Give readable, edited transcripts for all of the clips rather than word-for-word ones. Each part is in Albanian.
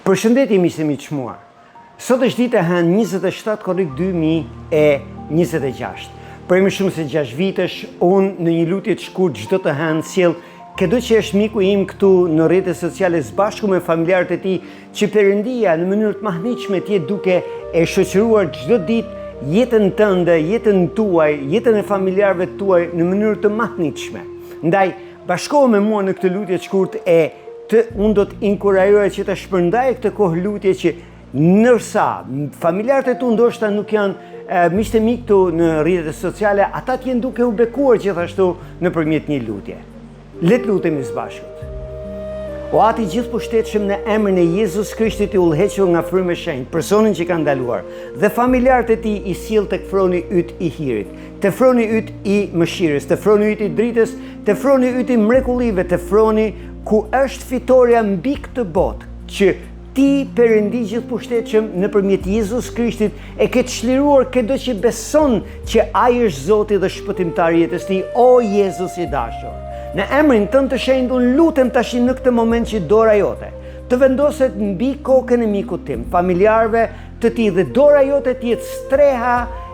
Përshëndetje miqtë mi të çmuar. Sot është dita e hënë 27 korrik 2026. Për më shumë se 6 vitesh, unë në një lutje të shkurt çdo të hënë sjell këdo që është miku im këtu në rrjetet sociale së bashku me familjarët e tij, që Perëndia në mënyrë të mahnitshme të jetë duke e shoqëruar çdo ditë jetën tënde, jetën tuaj, jetën e familjarëve tuaj në mënyrë të mahnitshme. Ndaj, bashkohu me mua në këtë lutje të shkurt unë do të inkurajoj që të shpërndaj këtë kohë lutje që nërsa familjarët e tu ndoshta nuk janë miqtë e mi këtu në rrjetet sociale, ata të jenë duke u bekuar gjithashtu nëpërmjet një lutje. Le të lutemi së bashku. O Ati gjithëpushtetshëm, në emrin e Jezus Krishtit i udhëhequr nga frymë e shenjtë, personin që ka ndaluar dhe familjarët e tij i sjell tek froni yt i hirit, te froni yt i mëshirës, te froni yt i dritës, te froni yt i mrekullive, te froni ku është fitoria mbi këtë botë, që ti Perëndi gjithëpushtetshëm nëpërmjet Jezus Krishtit e ke çliruar çdo që beson që ai është Zoti dhe shpëtimtari i jetës tij. O Jezus i dashur, në emrin tënd të shenjtë unë lutem tash në këtë moment që dora jote të vendoset mbi kokën e mikut tim, familjarëve të tij, dhe dora jote të jetë streha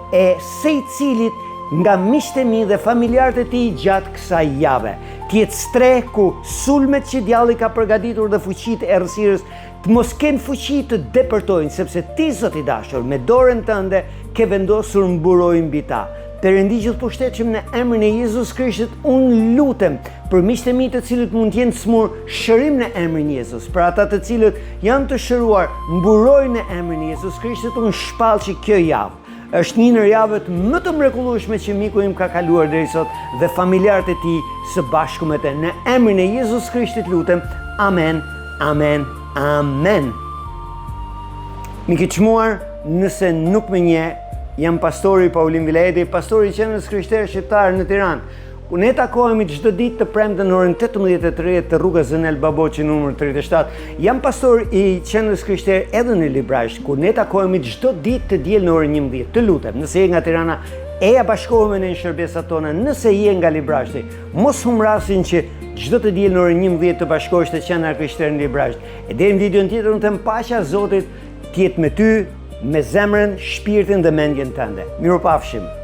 e secilit nga miqtë e mi dhe familjarët e tij gjatë kësaj jave. Të jetë streh ku sulmet që djalli ka përgatitur dhe fuqitë e errësirës të mos kenë fuqi të depërtojnë, sepse ti, Zot i dashur, me dorën tënde ke vendosur mburoj mbi ta. Perëndi gjithëpushtetshëm, në emrin e Jezus Krishtit unë lutem për miqtë e mi të cilët mund të jenë smur, shërim në emrin e Jezus. Për ata të cilët janë të shëruar, mburoj në emrin e Jezus Krishtit. Unë shpall që kjo javë është një ndër javët më të mrekullueshme që miku im ka kaluar deri sot dhe familjarët e tij së bashku me të. Në emrin e Jezus Krishtit lutem. Amen. Amen. Amen. Mikë të çmuar, nëse nuk më njeh, jam pastori Paulin Vilajeti, pastori i qendrës krishtere shqiptare në Tiranë, ku ne takohemi çdo ditë të premten në orën 18:30 të rrugës Zënel Baboçi numër 37. Jam pastor i qendrës krishtere edhe në Librajsh, ku ne takohemi çdo ditë të diel në orën 11. Të lutem, nëse je nga Tirana, eja bashkohu me ne në shërbesat tona. Nëse je nga Librajshi, mos humb rastin që çdo të diel në orën 11 të bashkohesh te qendra krishtere në Librajsh. E deri në videon tjetër unë them paqja e Zotit të jetë me ty, me zemrën, shpirtin dhe mendjen tënde. Mirupafshim.